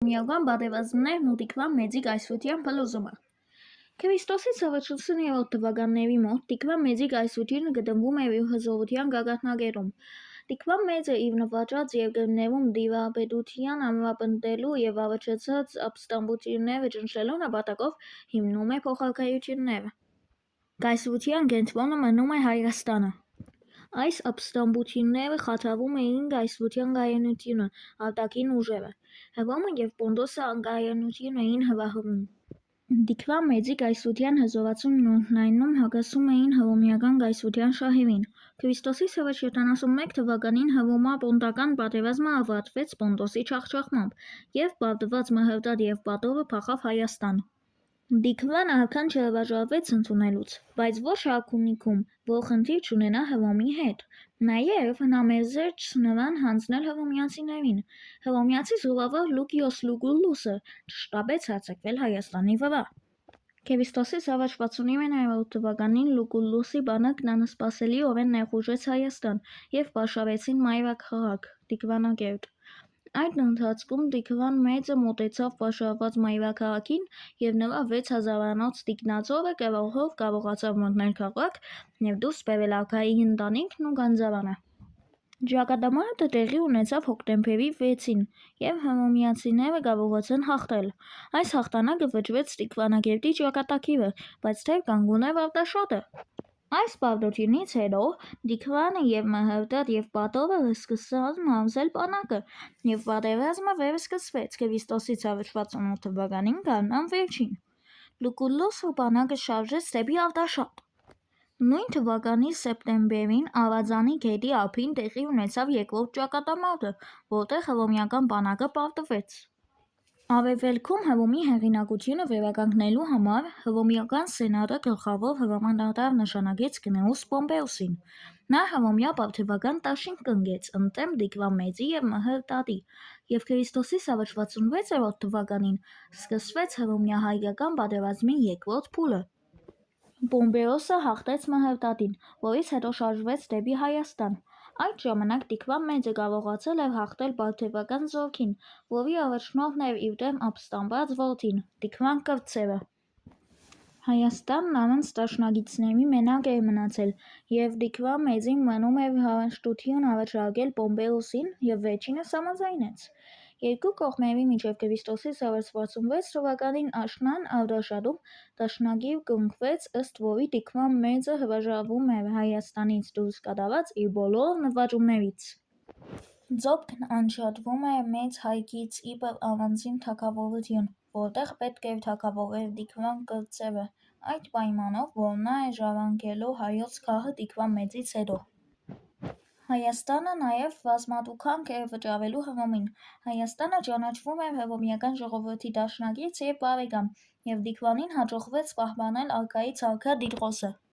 Միական պատերազմներն ու Տիկվան Մեծի կայսրության փլուզումը։ Քրիստոսի ցավեցությունը եւ թվականների մոտ Տիկվան Մեծի կայսրությունը գտնվում էր իր հզորության գագաթնակետում։ Տիկվան Մեծը իր նվաճած երկրներում դիվապետության ամրապնդելու եւ առաջացած ապստամբությունները ճնշելու նպատակով հիմնում է փոխհարքայությունները։ Կայսրության կենտրոնը մնում է Հայաստանը։ Այս ապստամբությունները խաթարում էին կայսրության կայունությունը, արտաքին ուժերը։ Հռոմը եւ Պոնդոսը անկայունություն էին հրահրում։ Տիկվան Մեծի կայսրության հզորացումն ու ընդլայնումը հակասում էին հռոմեական կայսրության շահերին։ Քրիստոսի ցավը 71 թվականին հռոմա-պոնտական պատերազմը ավարտվեց Պոնդոսի ջախջախմամբ, եւ պարտված Մհրդադ եւ Պատովը փախավ Հայաստան։ Տիկվան արքան չհրաժարվեց ընդունելուց, բայց ոչ արքունիքում, որ խնդիր չունենա Հռոմի հետ։ Նաեւ հնամերձեց նրան հանձնել հռոմեացիներին։ Հռոմեացի զորավար Լուկիոս Լուկուլուսը շտապեց հարձակվել Հայաստանի վրա։ Քրիստոսի ցավը 69 թվականին Լուկուլուսի բանակն անսպասելիորեն ներխուժեց Հայաստան եւ պաշարեցին մայրաքաղաք Տիկվանագերտ։ Այդ ընթացքում Տիկվան Մեծը մոտեցավ պաշարված մայրաքաղաքին եւ նրա 6000-անոց տիկնաձորը կրողով կարողացավ մտնել քաղաք եւ դուրս բերել արքայի ընտանիքն ու գանձարանը։ Ճակատամարտը տեղի ունեցավ հոկտեմբերի 6-ին եւ հռոմեացիները կարողացան հաղթել։ Այս հաղթանակը վճռեց Տիկվանագերտի ճակատագիրը, բայց թեր կանգուներ Արտաշատը։ Այս պարտությունից հետո Տիկվանը եւ Մհրդադ եւ Պատովը սկսան մարզել բանակը, եւ պատերազմը վերսկսվեց Քրիստոսի ցավը 68 թվականին գարնան վերջին։ Լուկուլուսը բանակը շարժեց դեպի Արտաշատ։ Նույն թվականի սեպտեմբերին Արազանի գետի ափին տեղի ունեցավ երկրորդ ճակատամարտը, որտեղ հռոմեական բանակը պարտվեց։ Արևելքում Հռոմի հեղինակությունը վերականգնելու համար հռոմեական սենատը գլխավոր հրամանատար նշանակեց Գնեուս Պոմպեոսին։ Նա հռոմեա բարդեվական դաշինք կնքեց ընդդեմ Տիկվան Մեծի եւ Մհրդադի, եւ Քրիստոսի ցավը 66-րդ թվականին սկսվեց հռոմեա-հայկական պատերազմի երկրորդ փուլը։ Պոմպեոսը հաղթեց Մհրդադին, որից հետո շարժվեց դեպի Հայաստան։ Այդ ժամանակ Տիկվան Մեծը կարողացել էր հաղթել բարդեվական զորքին, որի առաջնորդն էր իր դեմ ապստամբած որդին՝ Տիկվան Կրտսերը։ Հայաստանն առանց դաշնակիցների մենակ էր մնացել, եւ Տիկվան Մեծին մնում էր հարստություն առաջարկել Պոմպեոսին, եւ վերջինս համաձայնեց։ Երկու կողմերի միջև Քրիստոսի ցավը 66 թվականին աշնան Արտաշատում դաշնակիր կնքվեց, ըստ որի Տիկվան Մեծը հրաժարվում էր Հայաստանից դուրս կատարած իր բոլոր նվաճումներից։ Ծոպկն անջատվում էր Մեծ հայքից իբր առանձին թագավորություն, որտեղ պետք էր թագավորեր Տիկվան Կրտսերը, այդ պայմանով, որ նա էր ժառանգելու հայոց գահը Տիկվան Մեծից հետո։ Հայաստանը նաեւ ռազմատուգանք էր վճարելու Հռոմին։ Հայաստանը ճանաչվում էր հռոմեական ժողովրդի դաշնակից եւ բարեկամ, եւ Տիկվանին հաջողվեց պահպանել արքայից արքա Տիգրոսը։